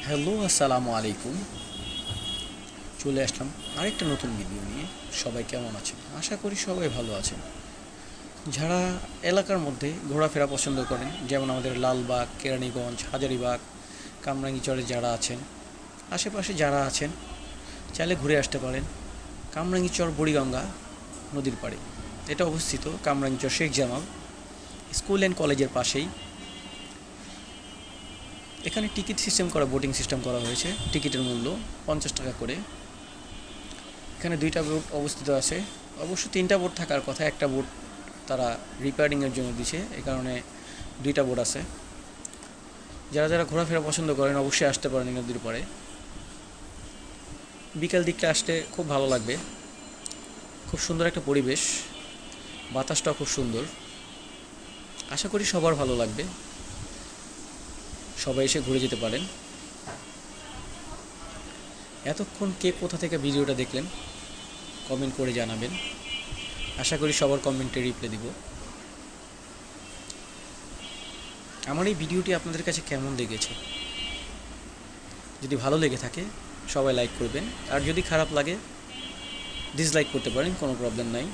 Hello, আসসালামু আলাইকুম। চলে আসলাম আরেকটা নতুন ভিডিও নিয়ে। সবাই কেমন আছেন? আশা করি সবাই ভালো আছেন। যারা এলাকার মধ্যে ঘোরাফেরা পছন্দ করেন, যেমন আমাদের লালবাগ, কেরানীগঞ্জ, হাজারীবাগ, কামরাঙ্গীচরে যারা আছেন, আশেপাশে যারা আছেন, চাইলে ঘুরে আসতে পারেন কামরাঙ্গীচর বুড়িগঙ্গা নদীর পাড়ে। এটা অবস্থিত কামরাঙ্গীচর শেখ জামাল স্কুল অ্যান্ড কলেজের পাশেই। এখানে টিকিট সিস্টেম করা, বোটিং সিস্টেম করা হয়েছে। টিকিটের মূল্য 50 টাকা করে। এখানে দুইটা বোট অবস্থিত আছে। অবশ্য তিনটা বোট থাকার কথা, একটা বোট তারা রিপেয়ারিংয়ের জন্য দিছে, এই কারণে দুইটা বোট আছে। যারা যারা ঘোরাফেরা পছন্দ করেন অবশ্যই আসতে পারেন এই নদীর পাড়ে। বিকাল দিকটা আসতে খুব ভালো লাগবে। খুব সুন্দর একটা পরিবেশ, বাতাসটাও খুব সুন্দর। আশা করি সবার ভালো লাগবে, সবাই এসে ঘুরে যেতে পারেন। এতক্ষণ কে কোথা থেকে ভিডিওটা দেখলেন কমেন্ট করে জানাবেন। আশা করি সবার কমেন্টে রিপ্লাই দিব। আমার এই ভিডিওটি আপনাদের কাছে কেমন লেগেছে? যদি ভালো লেগে থাকে সবাই লাইক করবেন, আর যদি খারাপ লাগে ডিসলাইক করতে পারেন, কোনো প্রবলেম নাই।